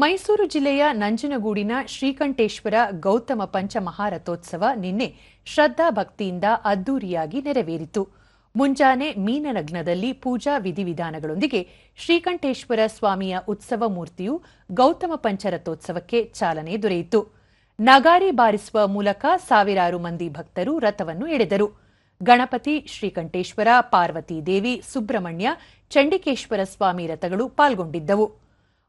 ಮೈಸೂರು ಜಿಲ್ಲೆಯ ನಂಜನಗೂಡಿನ ಶ್ರೀಕಂಠೇಶ್ವರ ಗೌತಮ ಪಂಚಮಹಾರಥೋತ್ಸವ ನಿನ್ನೆ ಶ್ರದ್ಧಾ ಭಕ್ತಿಯಿಂದ ಅದ್ದೂರಿಯಾಗಿ ನೆರವೇರಿತು. ಮುಂಜಾನೆ ಮೀನಲಗ್ನದಲ್ಲಿ ಪೂಜಾ ವಿಧಿವಿಧಾನಗಳೊಂದಿಗೆ ಶ್ರೀಕಂಠೇಶ್ವರ ಸ್ವಾಮಿಯ ಉತ್ಸವ ಮೂರ್ತಿಯು ಗೌತಮ ಪಂಚರಥೋತ್ಸವಕ್ಕೆ ಚಾಲನೆ ದೊರೆಯಿತು. ನಗಾರಿ ಬಾರಿಸುವ ಮೂಲಕ ಸಾವಿರಾರು ಮಂದಿ ಭಕ್ತರು ರಥವನ್ನು ಎಳೆದರು. ಗಣಪತಿ, ಶ್ರೀಕಂಠೇಶ್ವರ, ಪಾರ್ವತಿ ದೇವಿ, ಸುಬ್ರಹ್ಮಣ್ಯ, ಚಂಡಿಕೇಶ್ವರ ಸ್ವಾಮಿ ರಥಗಳು ಪಾಲ್ಗೊಂಡಿದ್ದವು.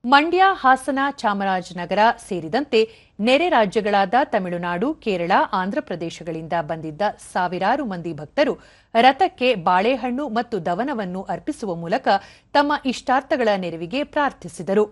ಮಂಡ್ಯ, ಹಾಸನ, ಚಾಮರಾಜನಗರ ಸೇರಿದಂತೆ ನೆರೆ ರಾಜ್ಯಗಳಾದ ತಮಿಳುನಾಡು, ಕೇರಳ, ಆಂಧ್ರಪ್ರದೇಶಗಳಿಂದ ಬಂದಿದ್ದ ಸಾವಿರಾರು ಮಂದಿ ಭಕ್ತರು ರಥಕ್ಕೆ ಬಾಳೆಹಣ್ಣು ಮತ್ತು ದವನವನ್ನು ಅರ್ಪಿಸುವ ಮೂಲಕ ತಮ್ಮ ಇಷ್ಟಾರ್ಥಗಳ ನೆರವಿಗೆ ಪ್ರಾರ್ಥಿಸಿದರು.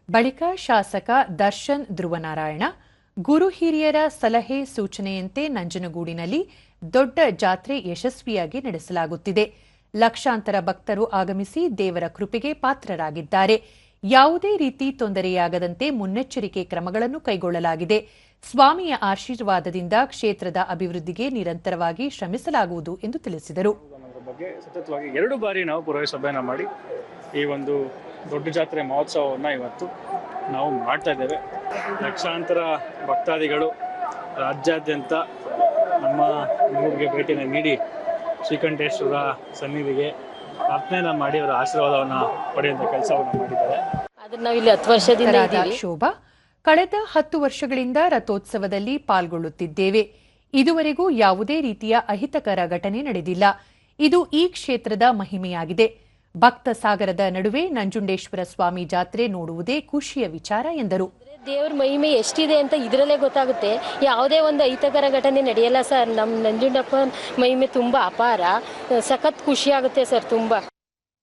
ಬಳಿಕ ಶಾಸಕ ದರ್ಶನ್ ಧ್ರುವನಾರಾಯಣ, ಗುರು ಹಿರಿಯರ ಸಲಹೆ ಸೂಚನೆಯಂತೆ ನಂಜನಗೂಡಿನಲ್ಲಿ ದೊಡ್ಡ ಜಾತ್ರೆ ಯಶಸ್ವಿಯಾಗಿ ನಡೆಸಲಾಗುತ್ತಿದೆ. ಲಕ್ಷಾಂತರ ಭಕ್ತರು ಆಗಮಿಸಿ ದೇವರ ಕೃಪೆಗೆ ಪಾತ್ರರಾಗಿದ್ದಾರೆ. ಯಾವುದೇ ರೀತಿ ತೊಂದರೆಯಾಗದಂತೆ ಮುನ್ನೆಚ್ಚರಿಕೆ ಕ್ರಮಗಳನ್ನು ಕೈಗೊಳ್ಳಲಾಗಿದೆ. ಸ್ವಾಮಿಯ ಆಶೀರ್ವಾದದಿಂದ ಕ್ಷೇತ್ರದ ಅಭಿವೃದ್ಧಿಗೆ ನಿರಂತರವಾಗಿ ಶ್ರಮಿಸಲಾಗುವುದು ಎಂದು ತಿಳಿಸಿದರು. ಸತತವಾಗಿ 2 ಬಾರಿ ನಾವು ಪುರಸಭೆಯನ್ನು ಮಾಡಿ ಈ ಒಂದು ದೊಡ್ಡ ಜಾತ್ರೆ ಮಹೋತ್ಸವವನ್ನು ಇವತ್ತು ನಾವು ಮಾಡ್ತಾ ಇದ್ದೇವೆ. ಲಕ್ಷಾಂತರ ಭಕ್ತಾದಿಗಳು ರಾಜ್ಯಾದ್ಯಂತ ನಮ್ಮ ಊರಿಗೆ ಭೇಟಿಯನ್ನು ನೀಡಿ ಶ್ರೀಕಂಠೇಶ್ವರ ಸನ್ನಿಧಿಗೆ ಪ್ರಾರ್ಥನೆಯನ್ನು ಮಾಡಿ ಅವರ ಆಶೀರ್ವಾದವನ್ನು ಪಡೆಯುವಂಥ ಕೆಲಸವನ್ನು ಮಾಡಿದ್ದಾರೆ. ನಾವಿಲ್ಲಿ 10 ವರ್ಷದಿಂದ ಶೋಭಾ, ಕಳೆದ 10 ವರ್ಷಗಳಿಂದ ರಥೋತ್ಸವದಲ್ಲಿ ಪಾಲ್ಗೊಳ್ಳುತ್ತಿದ್ದೇವೆ. ಇದುವರೆಗೂ ಯಾವುದೇ ರೀತಿಯ ಅಹಿತಕರ ಘಟನೆ ನಡೆದಿಲ್ಲ. ಇದು ಈ ಕ್ಷೇತ್ರದ ಮಹಿಮೆಯಾಗಿದೆ. ಭಕ್ತ ಸಾಗರದ ನಡುವೆ ನಂಜುಂಡೇಶ್ವರ ಸ್ವಾಮಿ ಜಾತ್ರೆ ನೋಡುವುದೇ ಖುಷಿಯ ವಿಚಾರ ಎಂದರು. ದೇವ್ರ ಮಹಿಮೆ ಎಷ್ಟಿದೆ ಅಂತ ಇದರಲ್ಲೇ ಗೊತ್ತಾಗುತ್ತೆ. ಯಾವುದೇ ಒಂದು ಅಹಿತಕರ ಘಟನೆ ನಡೆಯಲ್ಲ ಸರ್. ನಮ್ಮ ನಂಜುಂಡಪ್ಪ ಮಹಿಮೆ ತುಂಬಾ ಅಪಾರ. ಸಖತ್ ಖುಷಿ ಆಗುತ್ತೆ ಸರ್. ತುಂಬಾ